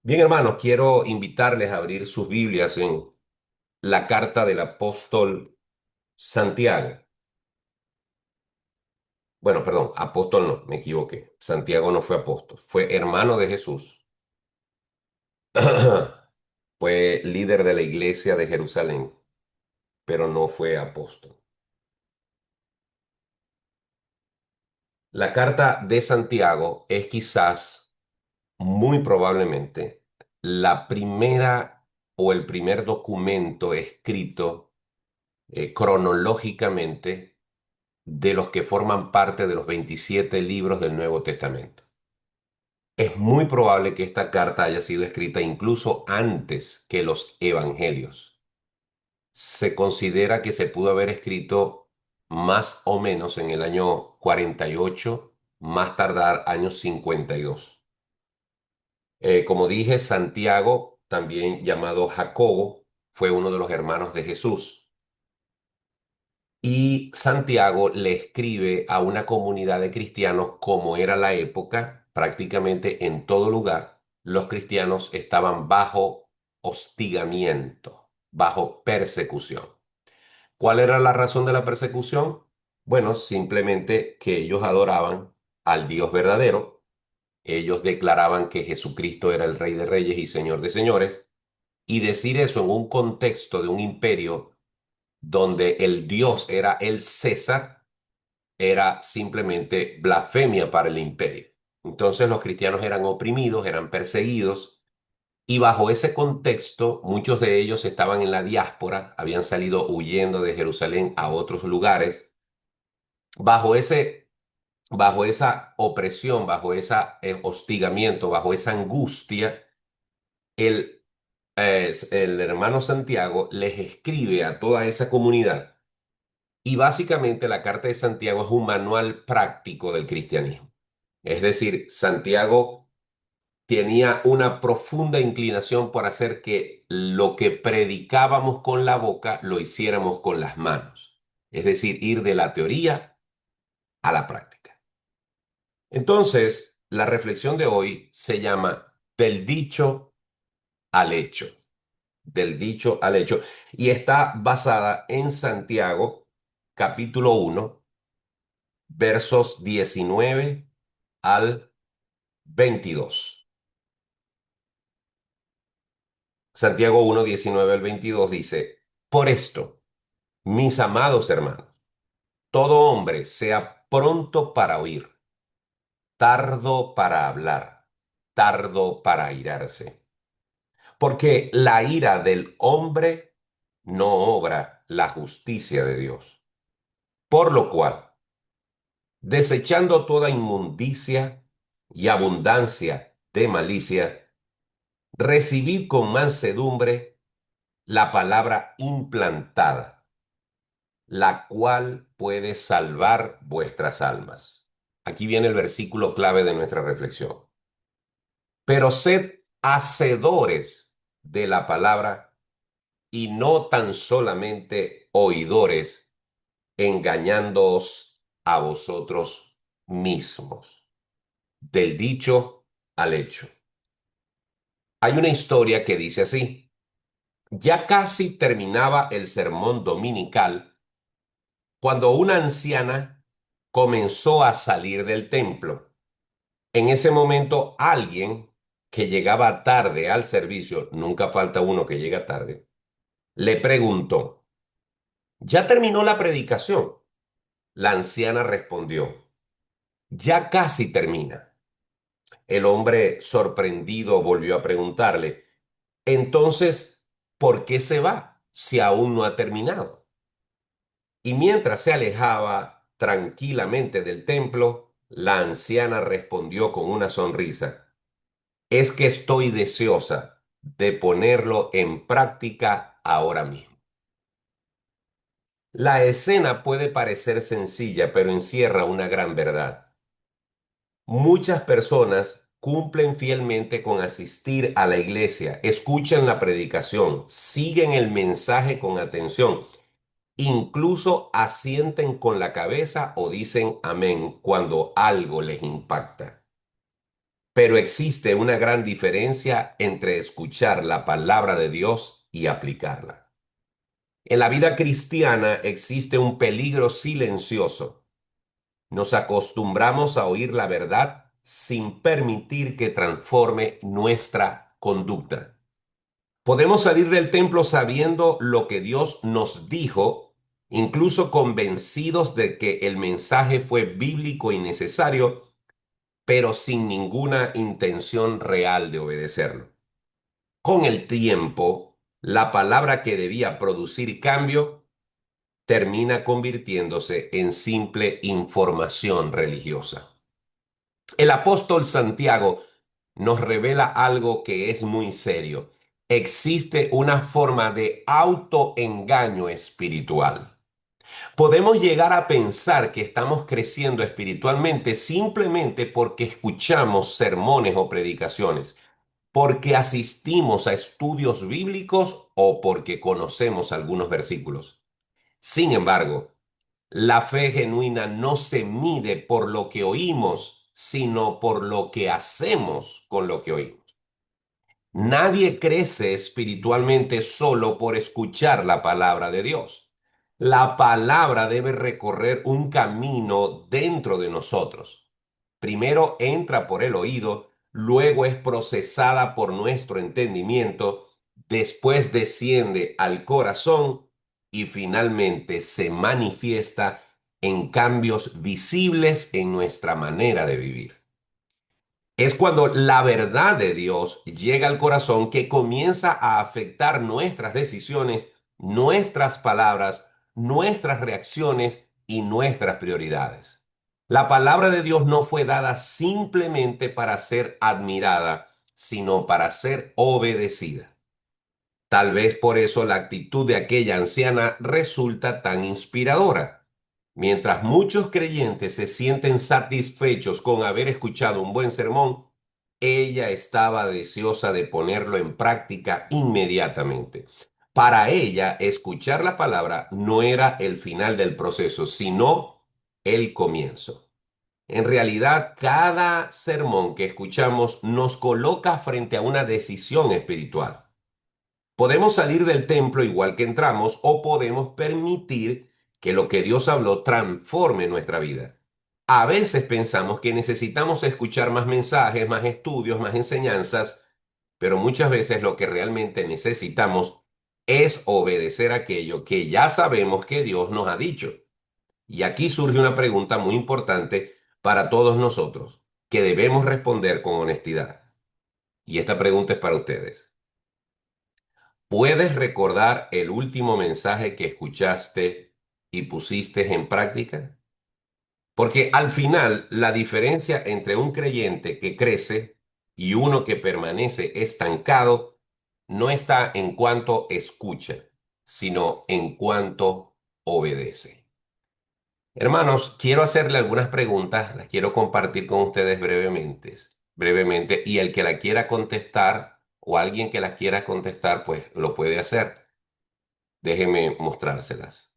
Bien, hermanos, quiero invitarles a abrir sus Biblias en la carta del apóstol Santiago. Bueno, perdón, apóstol no, me equivoqué. Santiago no fue apóstol, fue hermano de Jesús. Fue líder de la iglesia de Jerusalén, pero no fue apóstol. La carta de Santiago es quizás, muy probablemente, la primera o el primer documento escrito cronológicamente de los que forman parte de los 27 libros del Nuevo Testamento. Es muy probable que esta carta haya sido escrita incluso antes que los evangelios. Se considera que se pudo haber escrito más o menos en el año 48, más tardar año 52. Como dije, Santiago, también llamado Jacobo, fue uno de los hermanos de Jesús. Y Santiago le escribe a una comunidad de cristianos como era la época, prácticamente en todo lugar, los cristianos estaban bajo hostigamiento, bajo persecución. ¿Cuál era la razón de la persecución? Bueno, simplemente que ellos adoraban al Dios verdadero, ellos declaraban que Jesucristo era el Rey de Reyes y Señor de Señores, y decir eso en un contexto de un imperio donde el Dios era el César, era simplemente blasfemia para el imperio. Entonces los cristianos eran oprimidos, eran perseguidos, y bajo ese contexto muchos de ellos estaban en la diáspora, habían salido huyendo de Jerusalén a otros lugares. Bajo bajo esa opresión, bajo ese hostigamiento, bajo esa angustia, el hermano Santiago les escribe a toda esa comunidad. Y básicamente la carta de Santiago es un manual práctico del cristianismo. Es decir, Santiago tenía una profunda inclinación por hacer que lo que predicábamos con la boca lo hiciéramos con las manos. Es decir, ir de la teoría a la práctica. Entonces, la reflexión de hoy se llama del dicho al hecho. Del dicho al hecho. Y está basada en Santiago, capítulo 1 versos 19 al 22. Santiago 1 19 al 22 dice, por esto, mis amados hermanos, todo hombre sea pronto para oír, tardo para hablar, tardo para airarse, porque la ira del hombre no obra la justicia de Dios. Por lo cual, desechando toda inmundicia y abundancia de malicia, recibid con mansedumbre la palabra implantada, la cual puede salvar vuestras almas. Aquí viene el versículo clave de nuestra reflexión. Pero sed hacedores de la palabra y no tan solamente oidores, engañándoos a vosotros mismos. Del dicho al hecho. Hay una historia que dice así. Ya casi terminaba el sermón dominical cuando una anciana comenzó a salir del templo. En ese momento alguien que llegaba tarde al servicio, nunca falta uno que llega tarde, le preguntó, ¿ya terminó la predicación? La anciana respondió, ya casi termina. El hombre sorprendido volvió a preguntarle, entonces, ¿por qué se va si aún no ha terminado? Y mientras se alejaba tranquilamente del templo, la anciana respondió con una sonrisa, es que estoy deseosa de ponerlo en práctica ahora mismo. La escena puede parecer sencilla, pero encierra una gran verdad. Muchas personas cumplen fielmente con asistir a la iglesia, escuchan la predicación, siguen el mensaje con atención, incluso asienten con la cabeza o dicen amén cuando algo les impacta. pero existe una gran diferencia entre escuchar la palabra de Dios y aplicarla. En la vida cristiana existe un peligro silencioso. Nos acostumbramos a oír la verdad sin permitir que transforme nuestra conducta. Podemos salir del templo sabiendo lo que Dios nos dijo, incluso convencidos de que el mensaje fue bíblico y necesario, pero sin ninguna intención real de obedecerlo. Con el tiempo, la palabra que debía producir cambio termina convirtiéndose en simple información religiosa. El apóstol Santiago nos revela algo que es muy serio. Existe una forma de autoengaño espiritual. Podemos llegar a pensar que estamos creciendo espiritualmente simplemente porque escuchamos sermones o predicaciones, porque asistimos a estudios bíblicos o porque conocemos algunos versículos. Sin embargo, la fe genuina no se mide por lo que oímos, sino por lo que hacemos con lo que oímos. Nadie crece espiritualmente solo por escuchar la palabra de Dios. La palabra debe recorrer un camino dentro de nosotros. Primero entra por el oído, luego es procesada por nuestro entendimiento, después desciende al corazón y finalmente se manifiesta en cambios visibles en nuestra manera de vivir. Es cuando la verdad de Dios llega al corazón que comienza a afectar nuestras decisiones, nuestras palabras, nuestras reacciones y nuestras prioridades. La palabra de Dios no fue dada simplemente para ser admirada, sino para ser obedecida. Tal vez por eso la actitud de aquella anciana resulta tan inspiradora. Mientras muchos creyentes se sienten satisfechos con haber escuchado un buen sermón, ella estaba deseosa de ponerlo en práctica inmediatamente. Para ella, escuchar la palabra no era el final del proceso, sino el comienzo. En realidad, cada sermón que escuchamos nos coloca frente a una decisión espiritual. Podemos salir del templo igual que entramos o podemos permitir que lo que Dios habló transforme nuestra vida. A veces pensamos que necesitamos escuchar más mensajes, más estudios, más enseñanzas, pero muchas veces lo que realmente necesitamos es obedecer aquello que ya sabemos que Dios nos ha dicho. Y aquí surge una pregunta muy importante para todos nosotros, que debemos responder con honestidad. Y esta pregunta es para ustedes. ¿Puedes recordar el último mensaje que escuchaste y pusiste en práctica? Porque al final la diferencia entre un creyente que crece y uno que permanece estancado no está en cuanto escucha, sino en cuanto obedece. Hermanos, quiero hacerle algunas preguntas, las quiero compartir con ustedes brevemente, y el que la quiera contestar o alguien que las quiera contestar, pues lo puede hacer. Déjeme mostrárselas.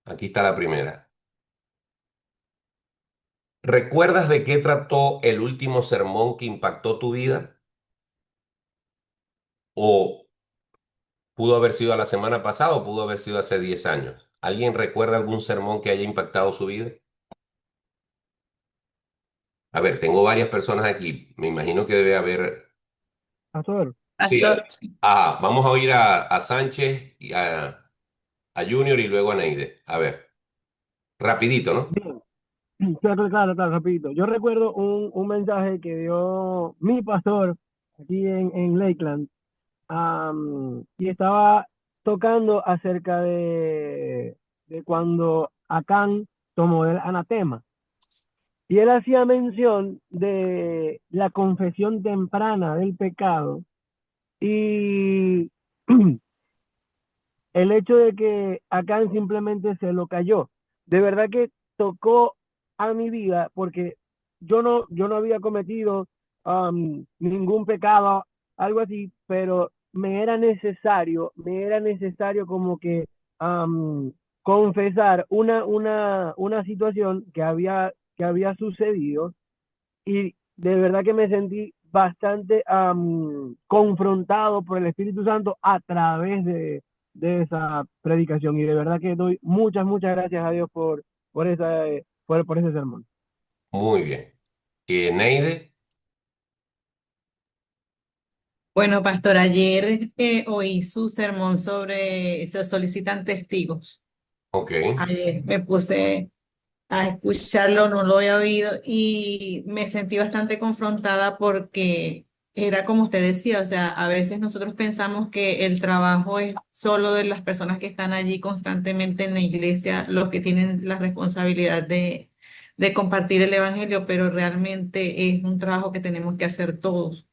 Aquí está la primera. ¿Recuerdas de qué trató el último sermón que impactó tu vida? ¿O pudo haber sido la semana pasada o pudo haber sido hace 10 años? ¿Alguien recuerda algún sermón que haya impactado su vida? A ver, tengo varias personas aquí. Me imagino que debe haber... Pastor, Sí, sí. Vamos a oír a Sánchez y a Junior y luego a Neide. A ver, rapidito, ¿no? bien, claro, claro, claro, rapidito. Yo recuerdo un mensaje que dio mi pastor aquí en Lakeland, y estaba tocando acerca de cuando Acán tomó el anatema. Y él hacía mención de la confesión temprana del pecado y el hecho de que Acán simplemente se lo cayó. De verdad que tocó a mi vida porque yo no había cometido ningún pecado, algo así, pero me era necesario como que confesar una situación que había que había sucedido y de verdad que me sentí bastante confrontado por el Espíritu Santo a través de esa predicación y de verdad que doy muchas, muchas gracias a Dios por, esa, por ese sermón. Muy bien. Neide, Bueno, pastor, ayer oí su sermón sobre se solicitan testigos. ok, Ayer me puse a escucharlo, no lo había oído y me sentí bastante confrontada porque era como usted decía, o sea, a veces nosotros pensamos que el trabajo es solo de las personas que están allí constantemente en la iglesia, los que tienen la responsabilidad de compartir el evangelio, pero realmente es un trabajo que tenemos que hacer todos.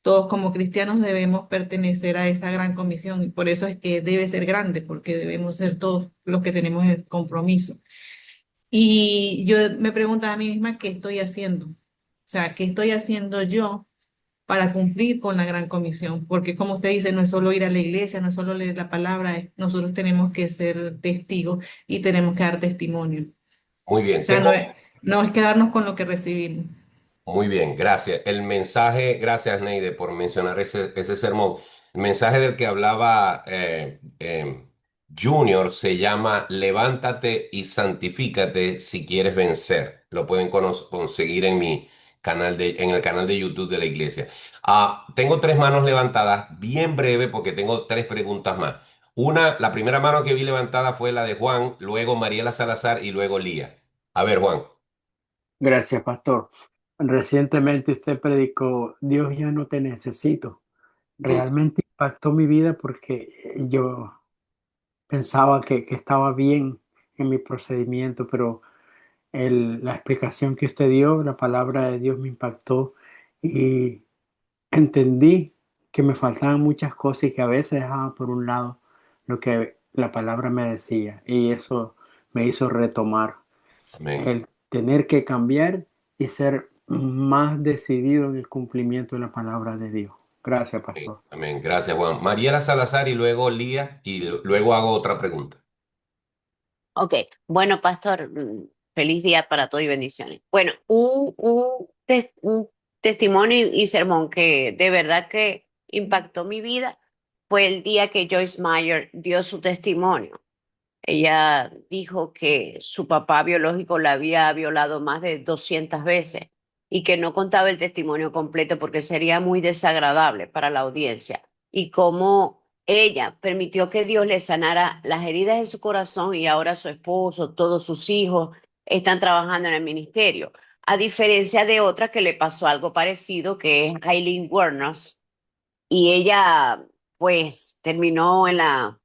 Todos como cristianos debemos pertenecer a esa gran comisión y por eso es que debe ser grande, porque debemos ser todos los que tenemos el compromiso. Y yo me preguntaba a mí misma qué estoy haciendo. O sea, ¿qué estoy haciendo yo para cumplir con la gran comisión? Porque como usted dice, no es solo ir a la iglesia, no es solo leer la palabra, nosotros tenemos que ser testigos y tenemos que dar testimonio. muy O bien. sea, no es quedarnos con lo que recibimos. Muy bien, gracias. El mensaje, gracias Neide por mencionar ese sermón. El mensaje del que hablaba Junior se llama Levántate y santifícate si quieres vencer. Lo pueden conseguir en mi en el canal de YouTube de la iglesia. Tengo tres manos levantadas, bien breve porque tengo tres preguntas más. La primera mano que vi levantada fue la de Juan, luego Mariela Salazar y luego Lía. A ver, Juan. Gracias, pastor. Recientemente usted predicó, Dios ya no te necesito. Mm, Realmente impactó mi vida porque yo pensaba que estaba bien en mi procedimiento, pero la explicación que usted dio, la palabra de Dios me impactó y entendí que me faltaban muchas cosas y que a veces dejaba por un lado lo que la palabra me decía y eso me hizo retomar amén. el tener que cambiar y ser más decidido en el cumplimiento de la palabra de Dios. Gracias, Amén, pastor. amén. Gracias, Juan. Mariela Salazar y luego Lía y luego hago otra pregunta. Ok, bueno, pastor, feliz día para todos y bendiciones. Bueno, un testimonio y sermón que de verdad que impactó mi vida fue el día que Joyce Meyer dio su testimonio. Ella dijo que su papá biológico la había violado más de 200 veces y que no contaba el testimonio completo porque sería muy desagradable para la audiencia. Y cómo ella permitió que Dios le sanara las heridas de su corazón y ahora su esposo, todos sus hijos están trabajando en el ministerio. A diferencia de otra que le pasó algo parecido, que es Aileen Wuornos, y ella pues terminó en la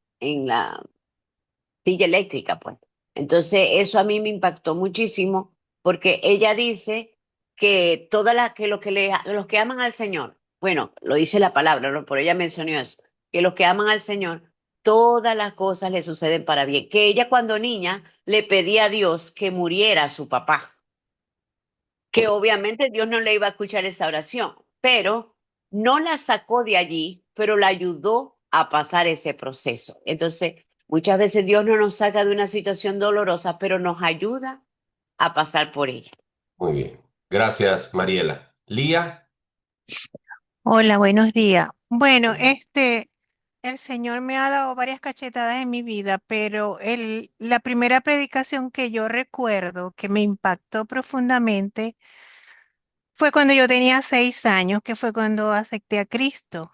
silla eléctrica, pues. Entonces, eso a mí me impactó muchísimo porque ella dice que que los que aman al Señor, bueno, lo dice la palabra, ¿no? Por ella mencionó eso, que los que aman al Señor, todas las cosas le suceden para bien. Que ella cuando niña le pedía a Dios que muriera su papá, que Ok, obviamente Dios no le iba a escuchar esa oración, pero no la sacó de allí, pero la ayudó a pasar ese proceso. Entonces, muchas veces Dios no nos saca de una situación dolorosa, pero nos ayuda a pasar por ella. muy bien. Gracias, Mariela. Lía, Hola, buenos días. Bueno, el Señor me ha dado varias cachetadas en mi vida, pero la primera predicación que yo recuerdo que me impactó profundamente fue cuando yo tenía 6 años, que fue cuando acepté a Cristo.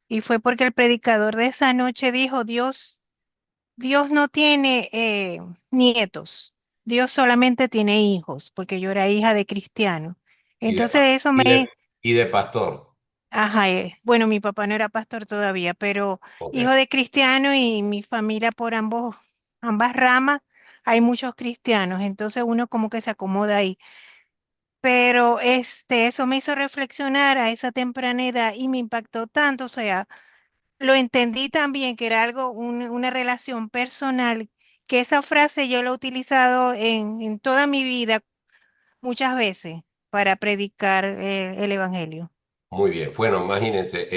Y fue porque el predicador de esa noche dijo, Dios no tiene nietos, Dios solamente tiene hijos, porque yo era hija de cristiano. y de, Entonces eso y me, de, y de pastor. Ajá, bueno, mi papá no era pastor todavía, pero Ok, hijo de cristiano y mi familia por ambas ramas, hay muchos cristianos, entonces uno como que se acomoda ahí. Pero eso me hizo reflexionar a esa temprana edad y me impactó tanto, o sea, lo entendí también que era algo, una relación personal, que esa frase yo la he utilizado en toda mi vida muchas veces para predicar el evangelio. muy bien. Bueno, imagínense,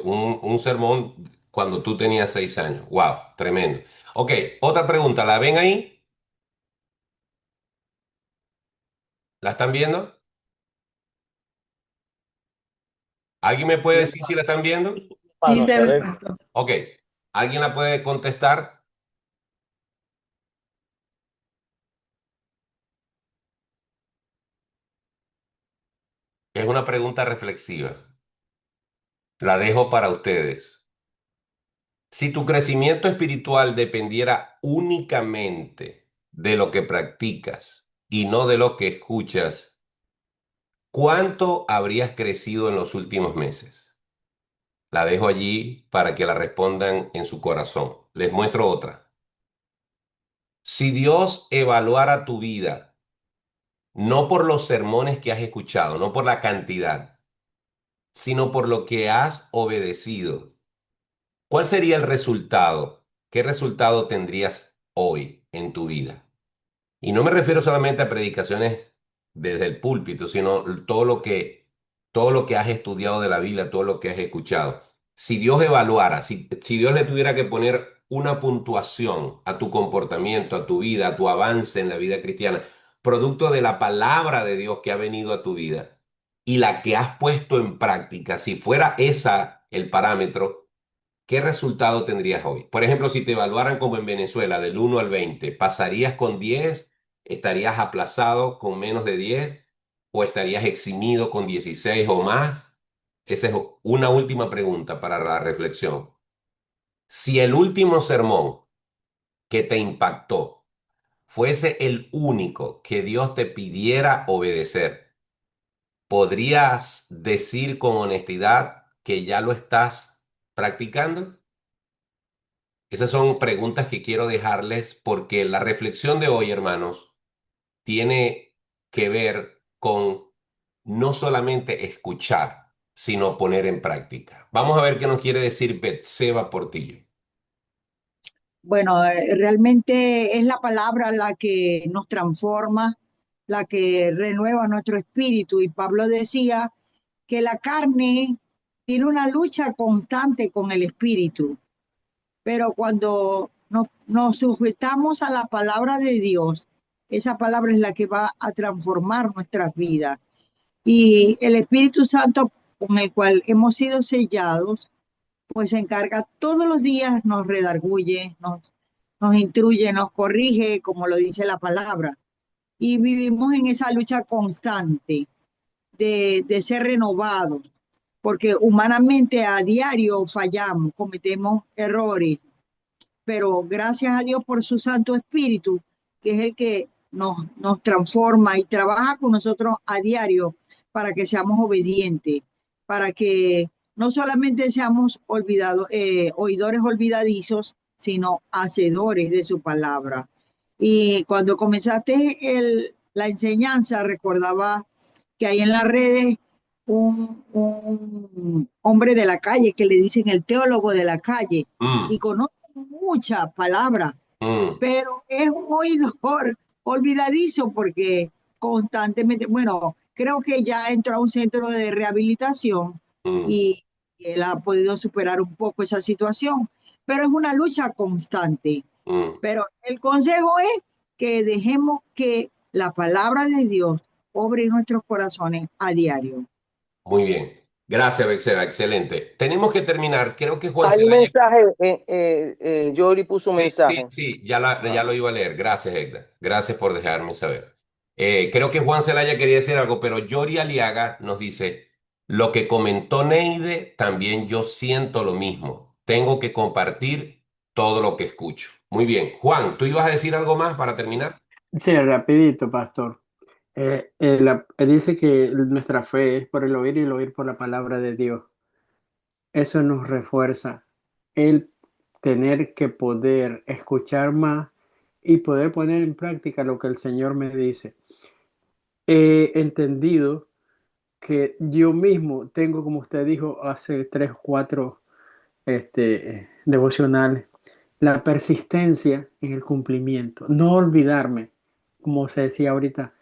un sermón cuando tú tenías 6 años. Wow, tremendo. Ok, otra pregunta, ¿la ven ahí? ¿La están viendo? ¿Alguien me puede decir si la están viendo? Sí, Hermano, se ve. pastor. Ok. ¿Alguien la puede contestar? Es una pregunta reflexiva. La dejo para ustedes. Si tu crecimiento espiritual dependiera únicamente de lo que practicas y no de lo que escuchas, ¿cuánto habrías crecido en los últimos meses? La dejo allí para que la respondan en su corazón. Les muestro otra. Si Dios evaluara tu vida, no por los sermones que has escuchado, no por la cantidad, sino por lo que has obedecido, ¿cuál sería el resultado? ¿Qué resultado tendrías hoy en tu vida? Y no me refiero solamente a predicaciones desde el púlpito, sino todo lo que has estudiado de la Biblia, todo lo que has escuchado. Si Dios evaluara, si Dios le tuviera que poner una puntuación a tu comportamiento, a tu vida, a tu avance en la vida cristiana, producto de la palabra de Dios que ha venido a tu vida y la que has puesto en práctica, si fuera esa el parámetro, ¿qué resultado tendrías hoy? Por ejemplo, si te evaluaran como en Venezuela del 1 al 20, ¿pasarías con 10? ¿Estarías aplazado con menos de 10? ¿O estarías eximido con 16 o más? Esa es una última pregunta para la reflexión. Si el último sermón que te impactó fuese el único que Dios te pidiera obedecer, ¿podrías decir con honestidad que ya lo estás practicando? Esas son preguntas que quiero dejarles porque la reflexión de hoy, hermanos, tiene que ver con no solamente escuchar, sino poner en práctica. Vamos a ver qué nos quiere decir Betseba Portillo. Bueno, realmente es la palabra la que nos transforma, la que renueva nuestro espíritu. Y Pablo decía que la carne tiene una lucha constante con el espíritu, pero cuando nos sujetamos a la palabra de Dios, esa palabra es la que va a transformar nuestras vidas. Y el Espíritu Santo con el cual hemos sido sellados, pues se encarga todos los días, nos redarguye, nos instruye, nos corrige, como lo dice la palabra. Y vivimos en esa lucha constante de ser renovados, porque humanamente a diario fallamos, cometemos errores, pero gracias a Dios por su Santo Espíritu, que es el que nos transforma y trabaja con nosotros a diario para que seamos obedientes, para que no solamente seamos oidores olvidadizos, sino hacedores de su palabra. Y cuando comenzaste la enseñanza, recordaba que hay en las redes un hombre de la calle que le dicen el teólogo de la calle y Mm, conoce muchas palabras, mm, pero es un oidor olvidadizo porque constantemente, bueno, creo que ya entró a un centro de rehabilitación mm, y él ha podido superar un poco esa situación, pero es una lucha constante. mm. Pero el consejo es que dejemos que la palabra de Dios obre en nuestros corazones a diario. Muy bien. Gracias, Betseba. Excelente. Tenemos que terminar. Creo que Juan Hay un Celaya. mensaje, Yori puso un Sí, sí, mensaje. sí, ya lo iba a leer. Gracias, Edgar. Gracias por dejarme saber. Creo que Juan Celaya quería decir algo, pero Yori Aliaga nos dice, lo que comentó Neide, también yo siento lo mismo. Tengo que compartir todo lo que escucho. Muy bien. Juan, ¿tú ibas a decir algo más para terminar? Sí, rapidito, pastor. Dice que nuestra fe es por el oír y el oír por la palabra de Dios. Eso nos refuerza el tener que poder escuchar más y poder poner en práctica lo que el Señor me dice. He entendido que yo mismo tengo, como usted dijo, hace 3 o 4 devocionales, la persistencia en el cumplimiento, no olvidarme, como se decía ahorita,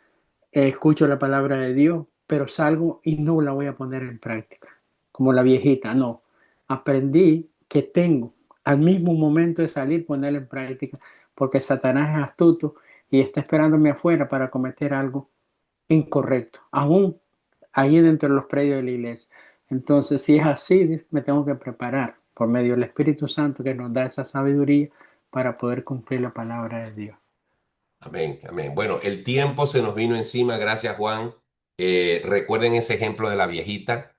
escucho la palabra de Dios, pero salgo y no la voy a poner en práctica, como la viejita, no. Aprendí que tengo al mismo momento de salir, ponerla en práctica, porque Satanás es astuto y está esperándome afuera para cometer algo incorrecto, aún ahí dentro de los predios de la iglesia. Entonces, si es así, me tengo que preparar por medio del Espíritu Santo que nos da esa sabiduría para poder cumplir la palabra de Dios. Amén, amén. Bueno, el tiempo se nos vino encima, gracias Juan. Recuerden ese ejemplo de la viejita.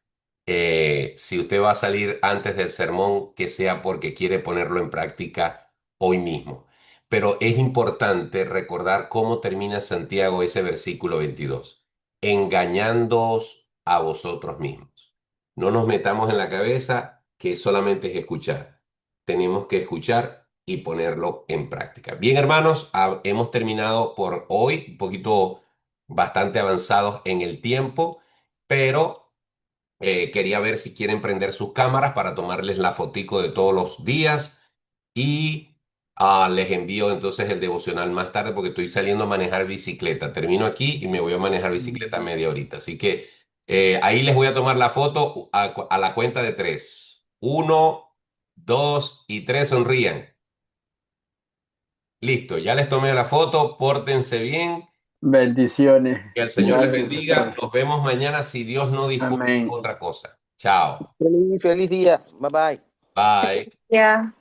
Si usted va a salir antes del sermón, que sea porque quiere ponerlo en práctica hoy mismo. Pero es importante recordar cómo termina Santiago ese versículo 22. Engañándoos a vosotros mismos. No nos metamos en la cabeza que solamente es escuchar. Tenemos que escuchar y ponerlo en práctica. Bien, hermanos, hemos terminado por hoy, un poquito bastante avanzados en el tiempo, pero quería ver si quieren prender sus cámaras para tomarles la fotico de todos los días y les envío entonces el devocional más tarde porque estoy saliendo a manejar bicicleta. Termino aquí y me voy a manejar bicicleta media horita. Así que ahí les voy a tomar la foto a la cuenta de 3. 1, 2 y 3, sonrían. Listo, ya les tomé la foto, pórtense bien, Bendiciones. que el Señor les Gracias, bendiga. pastor. Nos vemos mañana si Dios no dispone Amén. otra cosa. Chao. Feliz día. Bye bye. Bye. Ya.